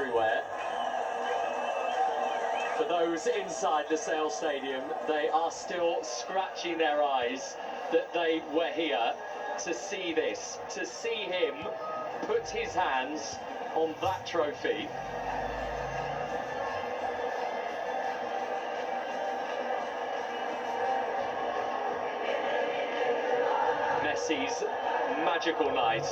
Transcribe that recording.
everywhere. For those inside the Sale Stadium, they are still scratching their eyes that they were here to see this, to see him put his hands on that trophy. Messi's magical night